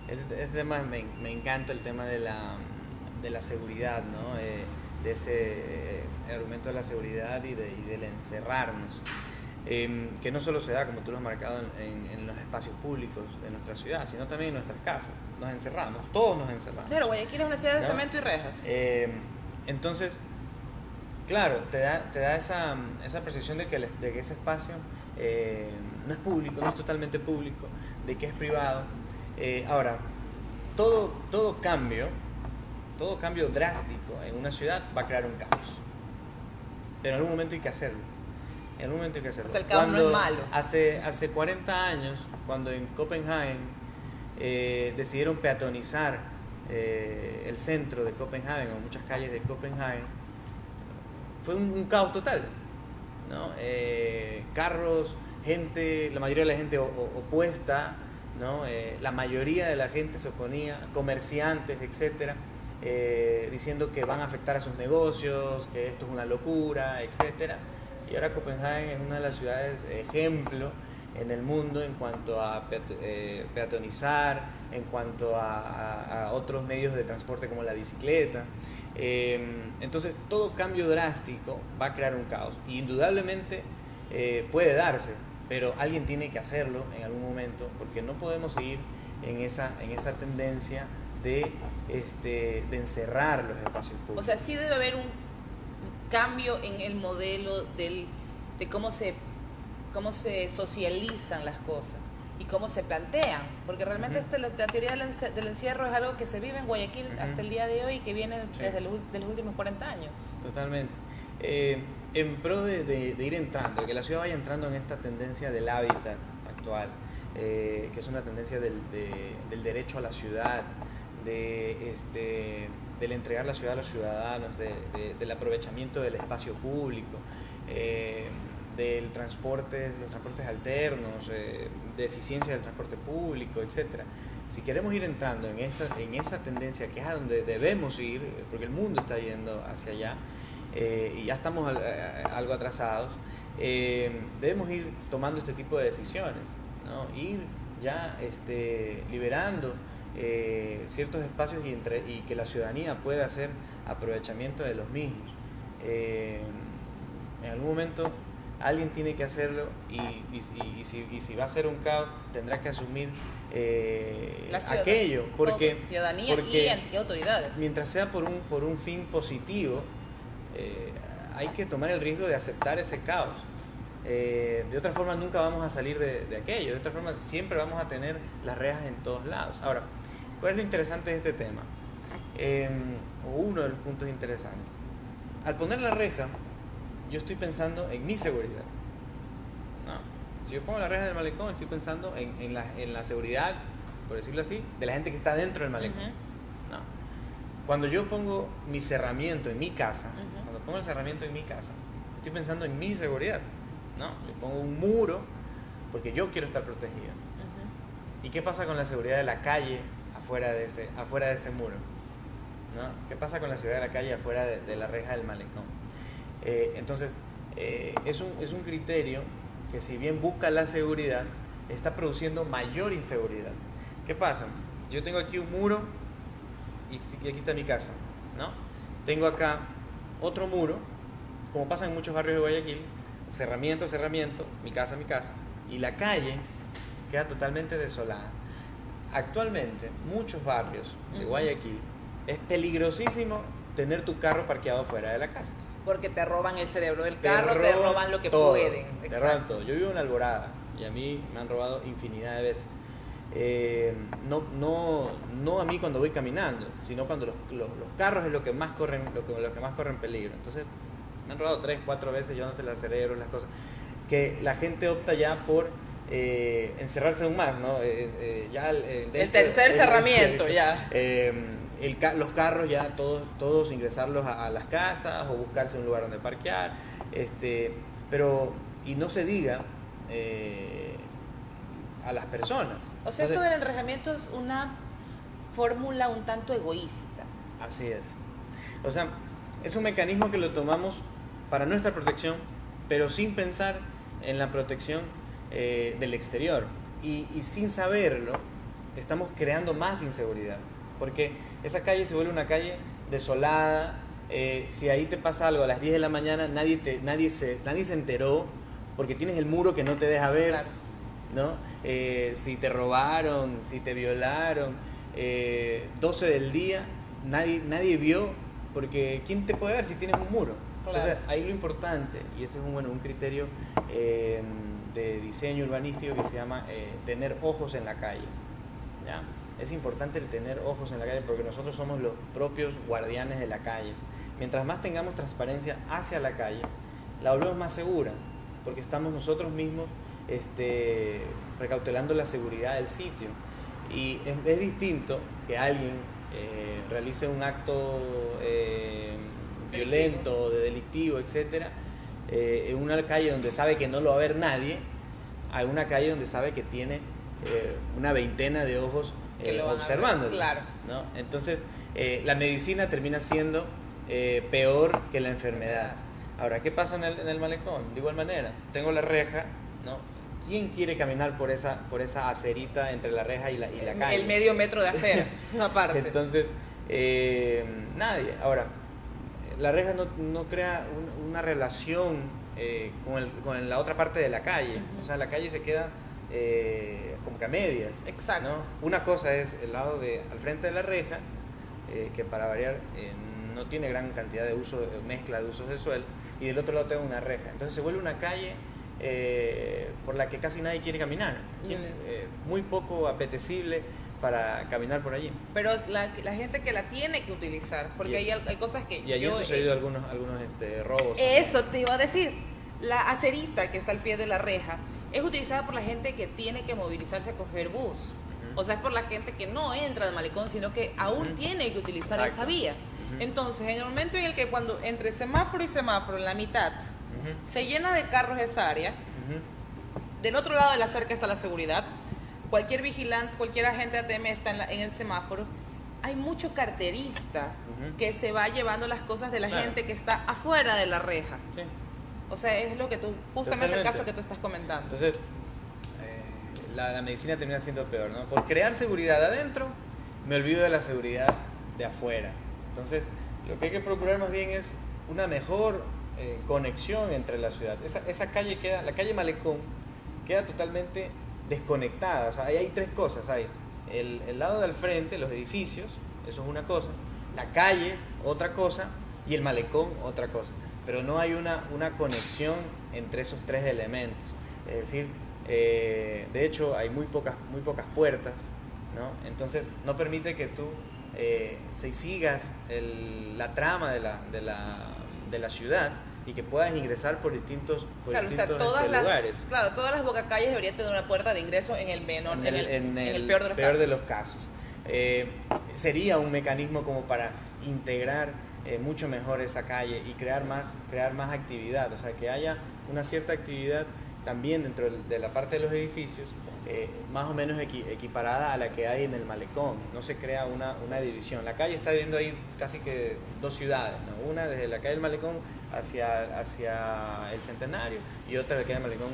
este tema me encanta, el tema de la seguridad, ¿no? De ese argumento de la seguridad y del encerrarnos, que no solo se da, como tú lo has marcado, en los espacios públicos de nuestra ciudad, sino también en nuestras casas. Nos encerramos, todos nos encerramos. Claro, Guayaquil es una ciudad de ¿no? cemento y rejas. Entonces, claro, te da esa percepción de que ese espacio no es público, no es totalmente público, de que es privado. Ahora, todo cambio drástico en una ciudad va a crear un caos, pero en algún momento hay que hacerlo. O sea, el caos no es malo. Hace 40 años, cuando en Copenhague decidieron peatonizar el centro de Copenhague, o muchas calles de Copenhague, fue un caos total, ¿no? Carros, gente, la mayoría de la gente opuesta, ¿no? La mayoría de la gente se oponía, comerciantes, etcétera, diciendo que van a afectar a sus negocios, que esto es una locura, etcétera. Y ahora Copenhague es una de las ciudades ejemplo en el mundo en cuanto a peatonizar, en cuanto a otros medios de transporte como la bicicleta. Entonces, todo cambio drástico va a crear un caos. Y indudablemente puede darse, pero alguien tiene que hacerlo en algún momento, porque no podemos seguir en esa tendencia de encerrar los espacios públicos. O sea, sí debe haber un cambio en el modelo de cómo se socializan las cosas y cómo se plantean, porque realmente la teoría del encierro es algo que se vive en Guayaquil hasta el día de hoy y que viene desde los últimos 40 años. Totalmente. En pro de ir entrando, de que la ciudad vaya entrando en esta tendencia del hábitat actual, que es una tendencia del derecho a la ciudad, del entregar la ciudad a los ciudadanos, del aprovechamiento del espacio público, del transporte, los transportes alternos, de eficiencia del transporte público, etcétera. Si queremos ir entrando en esa tendencia, que es a donde debemos ir, porque el mundo está yendo hacia allá, y ya estamos algo atrasados, debemos ir tomando este tipo de decisiones, ¿no? Ir ya liberando ciertos espacios y que la ciudadanía pueda hacer aprovechamiento de los mismos. En algún momento alguien tiene que hacerlo y si va a ser un caos tendrá que asumir aquello, porque ciudadanía y autoridades. Mientras sea por un fin positivo, hay que tomar el riesgo de aceptar ese caos. De otra forma nunca vamos a salir de aquello, de otra forma siempre vamos a tener las rejas en todos lados. Ahora, ¿cuál es lo interesante de este tema? O uno de los puntos interesantes. Al poner la reja, yo estoy pensando en mi seguridad, ¿no? Si yo pongo la reja del malecón, estoy pensando en la seguridad, por decirlo así, de la gente que está dentro del malecón. ¿No? Cuando yo pongo mi cerramiento en mi casa, cuando pongo el cerramiento en mi casa, estoy pensando en mi seguridad, ¿no? Yo pongo un muro porque yo quiero estar protegido. ¿Y qué pasa con la seguridad de la calle afuera de ese muro? ¿no? ¿Qué pasa con la seguridad de la calle afuera de la reja del malecón? Entonces, es un criterio que, si bien busca la seguridad, está produciendo mayor inseguridad. ¿Qué pasa? Yo tengo aquí un muro y aquí está mi casa, ¿no? Tengo acá otro muro, como pasa en muchos barrios de Guayaquil, cerramiento, mi casa, y la calle queda totalmente desolada. Actualmente, muchos barrios de Guayaquil, es peligrosísimo tener tu carro parqueado fuera de la casa. Porque te roban el cerebro del carro, te roban lo que pueden. Te roban todo. Yo vivo en Alborada y a mí me han robado infinidad de veces. No a mí cuando voy caminando, sino cuando los carros es lo que más corren peligro. Entonces me han robado 3, 4 veces llevándose el cerebro, las cosas, que la gente opta ya por encerrarse aún más, ¿no? El tercer cerramiento ya. Los carros ya todos ingresarlos a las casas o buscarse un lugar donde parquear, pero y no se diga a las personas. O sea, esto del enrejamiento es una fórmula un tanto egoísta. Así es. O sea, es un mecanismo que lo tomamos para nuestra protección, pero sin pensar en la protección del exterior. Y sin saberlo, estamos creando más inseguridad. Porque esa calle se vuelve una calle desolada. Si ahí te pasa algo a las 10 de la mañana, nadie se enteró, porque tienes el muro que no te deja ver. Claro. ¿No? Si te robaron, si te violaron, 12 del día, nadie vio, porque ¿quién te puede ver si tienes un muro? Claro. Entonces, ahí lo importante, y ese es un criterio de diseño urbanístico que se llama tener ojos en la calle, ¿ya? Es importante el tener ojos en la calle, porque nosotros somos los propios guardianes de la calle. Mientras más tengamos transparencia hacia la calle, la volvemos más segura, porque estamos nosotros mismos recautelando la seguridad del sitio. Y es distinto que alguien realice un acto violento, delictivo, etcétera, en una calle donde sabe que no lo va a ver nadie, a una calle donde sabe que tiene una veintena de ojos observándolo, claro, ¿no? Entonces, la medicina termina siendo peor que la enfermedad. Ahora, ¿qué pasa en el malecón? De igual manera, tengo la reja, ¿no? ¿Quién quiere caminar por esa acerita entre la reja y la calle? El medio metro de acera, una parte. Entonces, nadie. Ahora, la reja no crea una relación con la otra parte de la calle. O sea, la calle se queda como que a medias. Exacto. ¿No? Una cosa es el lado al frente de la reja, que para variar no tiene gran cantidad de mezcla de usos de suelo, y del otro lado tengo una reja. Entonces se vuelve una calle por la que casi nadie quiere caminar, muy poco apetecible para caminar por allí. Pero la gente que la tiene que utilizar, porque hay cosas que... Y allí han sucedido algunos robos. Eso también te iba a decir. La acerita que está al pie de la reja es utilizada por la gente que tiene que movilizarse a coger bus. O sea, es por la gente que no entra al malecón, sino que aún tiene que utilizar esa vía. Entonces, en el momento en el que cuando entre semáforo y semáforo, en la mitad, se llena de carros esa área, del otro lado de la cerca está la seguridad, cualquier vigilante, cualquier agente de ATM está en el semáforo, hay mucho carterista que se va llevando las cosas de la gente que está afuera de la reja. Sí. O sea, es lo que justamente el caso que tú estás comentando. Entonces, la medicina termina siendo peor, ¿no? Por crear seguridad adentro, me olvido de la seguridad de afuera. Entonces, lo que hay que procurar más bien es una mejor conexión entre la ciudad. Esa calle la calle Malecón queda totalmente desconectada. O sea, ahí hay tres cosas. Hay el lado del frente, los edificios, eso es una cosa. La calle, otra cosa. Y el malecón, otra cosa. Pero no hay una conexión entre esos tres elementos. Es decir, de hecho, hay muy pocas puertas, ¿no? Entonces, no permite que tú sigas la trama de la ciudad y que puedas ingresar por distintos lugares. Claro, todas las bocacalles deberían tener una puerta de ingreso en el menor, en el peor de los casos. Sería un mecanismo como para integrar mucho mejor esa calle y crear más actividad, o sea, que haya una cierta actividad también dentro de la parte de los edificios, más o menos equiparada a la que hay en el malecón. No se crea una división. La calle está viendo ahí casi que dos ciudades, ¿no? Una desde la calle del malecón hacia el Centenario y otra de la calle del malecón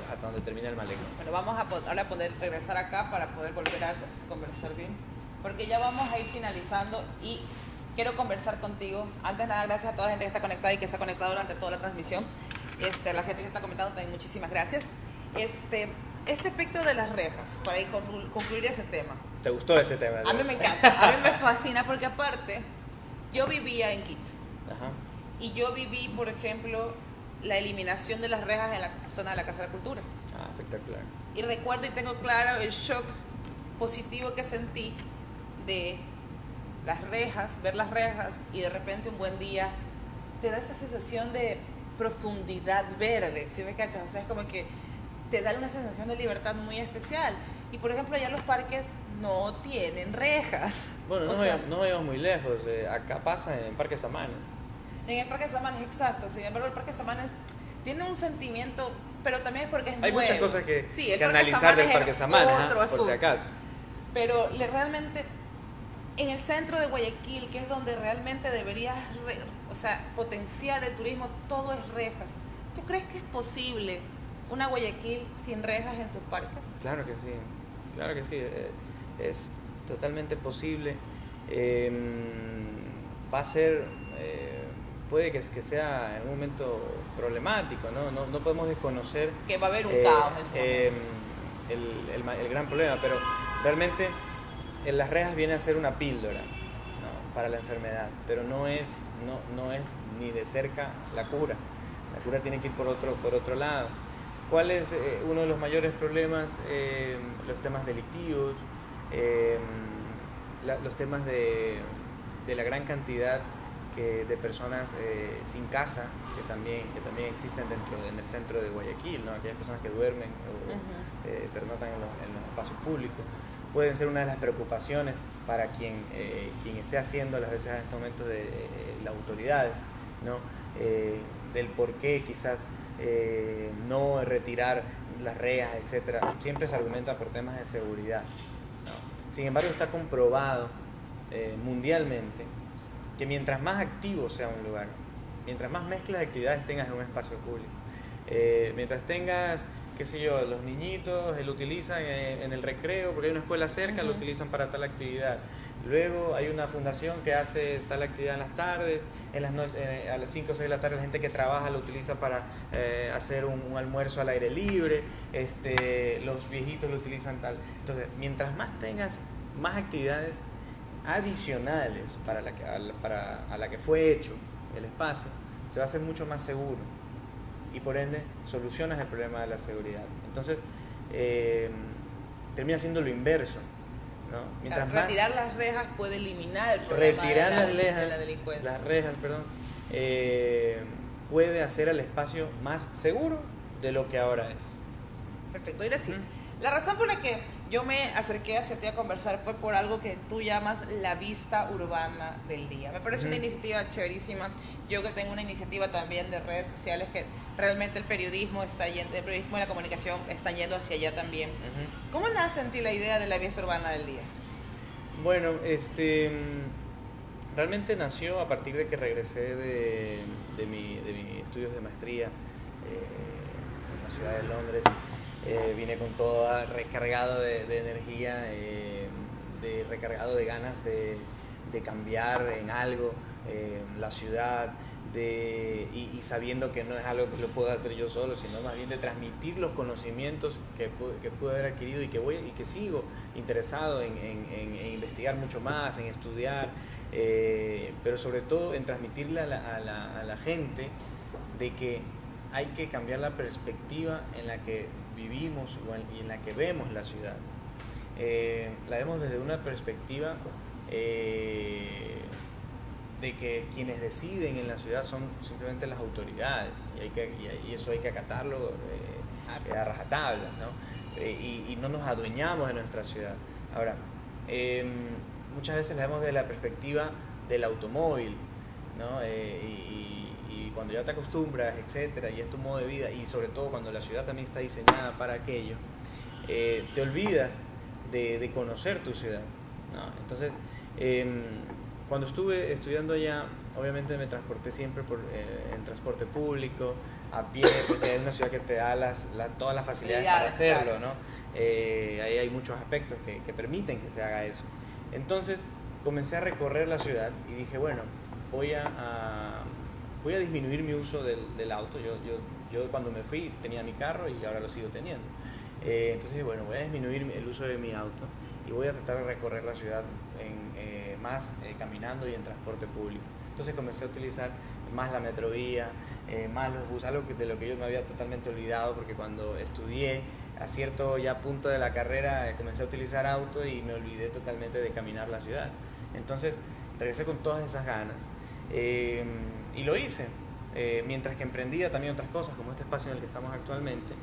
hasta donde termina el malecón. Bueno, vamos ahora a poder regresar acá para poder volver a conversar bien, porque ya vamos a ir finalizando y quiero conversar contigo. Antes de nada, gracias a toda la gente que está conectada y que se ha conectado durante toda la transmisión. La gente que está comentando también, muchísimas gracias. Este aspecto de las rejas, para concluir ese tema. ¿Te gustó ese tema? A mí me encanta, a mí me fascina porque aparte, yo vivía en Quito. Ajá. Y yo viví, por ejemplo, la eliminación de las rejas en la zona de la Casa de la Cultura. Ah, espectacular. Y recuerdo y tengo claro el shock positivo que sentí de las rejas, ver las rejas y de repente un buen día te da esa sensación de profundidad verde, ¿sí me cachas? O sea, es como que te da una sensación de libertad muy especial. Y por ejemplo, allá los parques no tienen rejas. Bueno, no vayamos muy lejos. Acá pasa en Parque Samanes. En el Parque Samanes, exacto. Sin embargo, el Parque Samanes tiene un sentimiento, pero también es porque es Hay nuevo. muchas cosas que Parque analizar del Parque Samanes, por si acaso. Pero realmente, en el centro de Guayaquil, que es donde realmente deberías potenciar el turismo, todo es rejas. ¿Tú crees que es posible una Guayaquil sin rejas en sus parques? Claro que sí, es totalmente posible. Va a ser, puede que sea en un momento problemático, no podemos desconocer que va a haber un caos en ese momento. el gran problema, pero realmente las rejas vienen a ser una píldora, ¿no?, para la enfermedad, pero no es ni de cerca la cura. La cura tiene que ir por otro lado. ¿Cuál es uno de los mayores problemas? Los temas delictivos, los temas de la gran cantidad de personas sin casa que también existen en el centro de Guayaquil, ¿no? Aquellas personas que duermen o pernoctan en los espacios públicos. Pueden ser una de las preocupaciones para quien esté haciendo las veces en estos momentos de las autoridades, ¿no? Del por qué quizás no retirar las rejas, etcétera. Siempre se argumenta por temas de seguridad, ¿no? Sin embargo, está comprobado mundialmente que mientras más activo sea un lugar, mientras más mezclas de actividades tengas en un espacio público, mientras tengas, qué sé yo, los niñitos lo utilizan en el recreo porque hay una escuela cerca, lo utilizan para tal actividad. Luego hay una fundación que hace tal actividad en las tardes, a las 5 o 6 de la tarde la gente que trabaja lo utiliza para hacer un almuerzo al aire libre, los viejitos lo utilizan tal. Entonces, mientras más tengas más actividades adicionales a la que fue hecho el espacio, se va a hacer mucho más seguro y por ende solucionas el problema de la seguridad. Entonces termina siendo lo inverso, ¿no? Mientras retirar las rejas puede eliminar el problema de la delincuencia. Las rejas, puede hacer al espacio más seguro de lo que ahora es. Perfecto. Y decir, la razón por la que yo me acerqué hacia ti a conversar fue por algo que tú llamas la vista urbana del día. Me parece una iniciativa chéverísima. Yo que tengo una iniciativa también de redes sociales que realmente el periodismo y la comunicación están yendo hacia allá también. ¿Cómo nace en ti la idea de la vista urbana del día? Bueno, realmente nació a partir de que regresé de mis estudios de maestría en la ciudad de Londres. Vine con todo recargado de energía, recargado de ganas de cambiar en algo la ciudad, y sabiendo que no es algo que lo puedo hacer yo solo, sino más bien de transmitir los conocimientos que pude haber adquirido y que sigo interesado en investigar mucho más, en estudiar, pero sobre todo en transmitirle a la gente de que hay que cambiar la perspectiva en la que vivimos y en la que vemos la ciudad. La vemos desde una perspectiva de que quienes deciden en la ciudad son simplemente las autoridades y eso hay que acatarlo a rajatabla, ¿no? Y no nos adueñamos de nuestra ciudad. Ahora, muchas veces la vemos desde la perspectiva del automóvil, ¿no? Y cuando ya te acostumbras, etcétera, y es tu modo de vida, y sobre todo cuando la ciudad también está diseñada para aquello, te olvidas de conocer tu ciudad, ¿no? Entonces, cuando estuve estudiando allá, obviamente me transporté siempre en transporte público, a pie, porque es una ciudad que te da todas las facilidades para hacerlo, claro, ¿no? Ahí hay muchos aspectos que permiten que se haga eso. Entonces, comencé a recorrer la ciudad y dije, bueno, voy a disminuir mi uso del auto. Yo cuando me fui tenía mi carro y ahora lo sigo teniendo. Entonces, bueno, voy a disminuir el uso de mi auto y voy a tratar de recorrer la ciudad más caminando y en transporte público. Entonces comencé a utilizar más la metrovía, más los buses, algo de lo que yo me había totalmente olvidado, porque cuando estudié a cierto ya punto de la carrera comencé a utilizar auto y me olvidé totalmente de caminar la ciudad. Entonces regresé con todas esas ganas y lo hice, mientras que emprendía también otras cosas, como este espacio en el que estamos actualmente.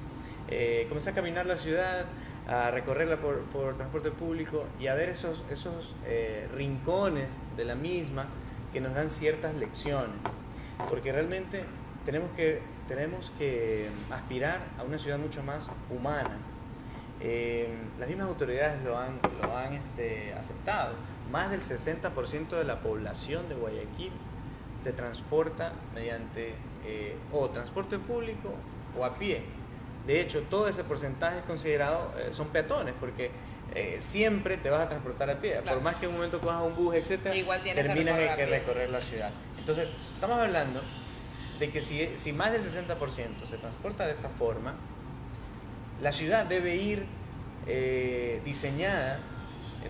Comencé a caminar la ciudad, a recorrerla por transporte público y a ver esos rincones de la misma que nos dan ciertas lecciones, porque realmente tenemos que aspirar a una ciudad mucho más humana. Las mismas autoridades lo han aceptado. Más del 60% de la población de Guayaquil se transporta mediante o transporte público o a pie. De hecho, todo ese porcentaje es considerado, son peatones, porque siempre te vas a transportar a pie. Claro. Por más que en un momento cojas un bus, etcétera, terminas que recorrer la ciudad. Entonces, estamos hablando de que si más del 60% se transporta de esa forma, la ciudad debe ir diseñada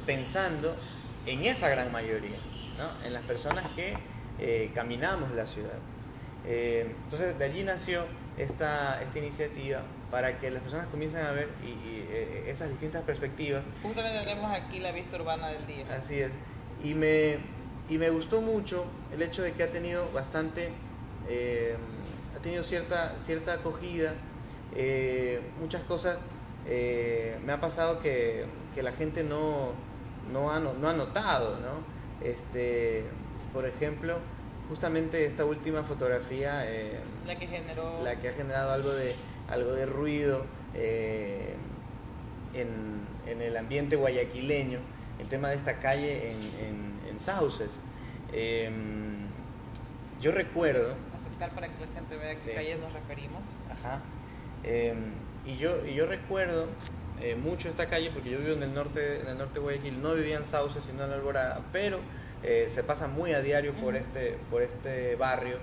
pensando en esa gran mayoría, ¿no? En las personas que caminamos la ciudad. Entonces, de allí nació esta iniciativa para que las personas comiencen a ver esas distintas perspectivas. Justamente tenemos aquí la vista urbana del día. Así es. Y me gustó mucho el hecho de que ha tenido cierta acogida. Muchas cosas me ha pasado que la gente no ha notado, ¿no? Por ejemplo, justamente esta última fotografía, la que ha generado algo de ruido en el ambiente guayaquileño, el tema de esta calle en Sauces. Yo recuerdo... Acercar para que la gente vea a qué calles nos referimos. Ajá. Y yo recuerdo mucho esta calle porque yo vivo en el norte de Guayaquil. No vivía en Sauces sino en La Alborada, pero se pasa muy a diario por este barrio,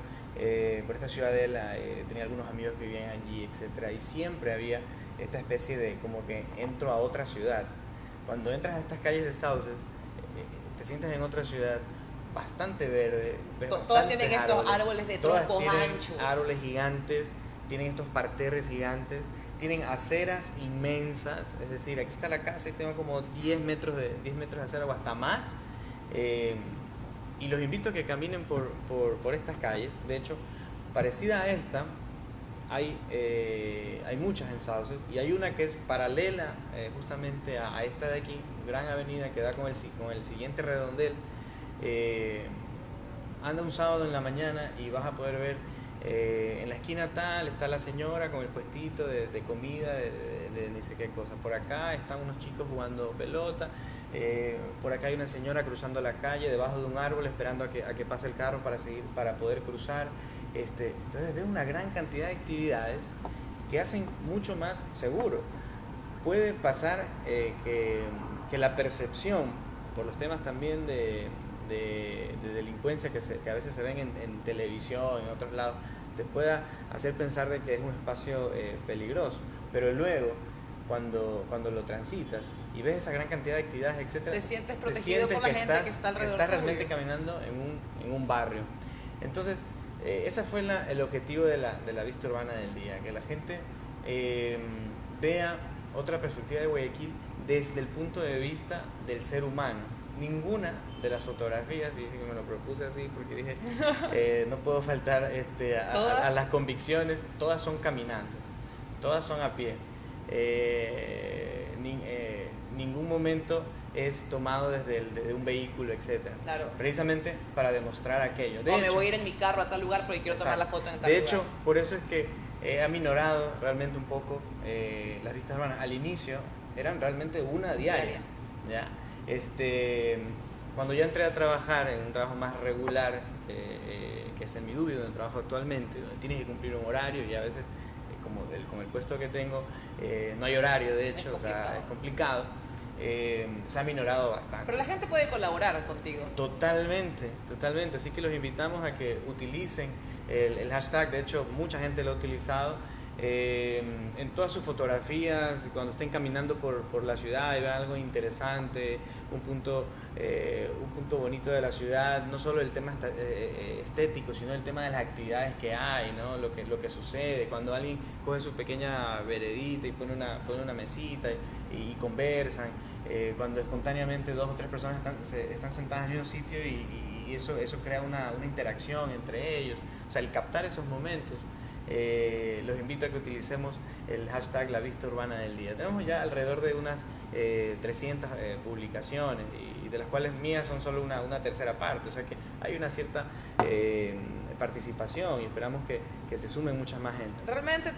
por esta ciudadela. Tenía algunos amigos que vivían allí, etcétera, y siempre había esta especie de como que entro a otra ciudad. Cuando entras a estas calles de Sauces, te sientes en otra ciudad bastante verde. Todas tienen estos árboles de troncos anchos. Árboles gigantes, tienen estos parterres gigantes, tienen aceras inmensas, es decir, aquí está la casa y tengo como 10 metros de acera o hasta más. Y los invito a que caminen por estas calles. De hecho, parecida a esta, hay muchas en Sauces, y hay una que es paralela justamente a esta de aquí, gran avenida que da con el siguiente redondel. Anda un sábado en la mañana y vas a poder ver en la esquina tal está la señora con el puestito de comida, de ni sé qué cosa. Por acá están unos chicos jugando pelota. Por acá hay una señora cruzando la calle debajo de un árbol esperando a que pase el carro para poder cruzar. Entonces veo una gran cantidad de actividades que hacen mucho más seguro. Puede pasar que la percepción, por los temas también de delincuencia que a veces se ven en televisión, en otros lados, te pueda hacer pensar de que es un espacio peligroso, pero luego cuando lo transitas y ves esa gran cantidad de actividades, etcétera, te sientes protegido por la gente que está alrededor. Estás realmente caminando en un barrio. Entonces, ese fue el objetivo de la vista urbana del día, que la gente vea otra perspectiva de Guayaquil desde el punto de vista del ser humano. Ninguna de las fotografías, y dije que me lo propuse así porque dije no puedo faltar a las convicciones, todas son caminando, todas son a pie. ningún momento es tomado desde un vehículo, etcétera. Claro. Precisamente para demostrar aquello. Me voy a ir en mi carro a tal lugar porque quiero tomar la foto en tal lugar. De hecho, por eso es que ha minorado realmente un poco las vistas urbanas. Al inicio eran realmente una diaria. ¿Ya? Cuando ya entré a trabajar en un trabajo más regular, que es en Midubi, donde trabajo actualmente, donde tienes que cumplir un horario y a veces, como el puesto que tengo, no hay horario, de hecho, es complicado. Se ha minorado bastante. Pero la gente puede colaborar contigo. Totalmente. Así que los invitamos a que utilicen el hashtag. De hecho, mucha gente lo ha utilizado en todas sus fotografías, cuando estén caminando por la ciudad y vean algo interesante, un punto bonito de la ciudad, no solo el tema estético, sino el tema de las actividades que hay, ¿no? Lo que sucede cuando alguien coge su pequeña veredita y pone una mesita y conversan, cuando espontáneamente 2 o 3 personas están sentadas en el mismo sitio y eso crea una interacción entre ellos. O sea, el captar esos momentos. Los invito a que utilicemos el hashtag La Vista Urbana del Día. Tenemos ya alrededor de unas 300 publicaciones y de las cuales mías son solo una tercera parte, o sea que hay una cierta participación y esperamos que se sumen mucha más gente. Realmente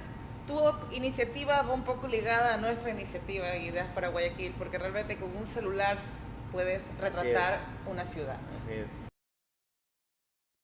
tu iniciativa va un poco ligada a nuestra iniciativa Ideas para Guayaquil, porque realmente con un celular puedes retratar una ciudad. Así es.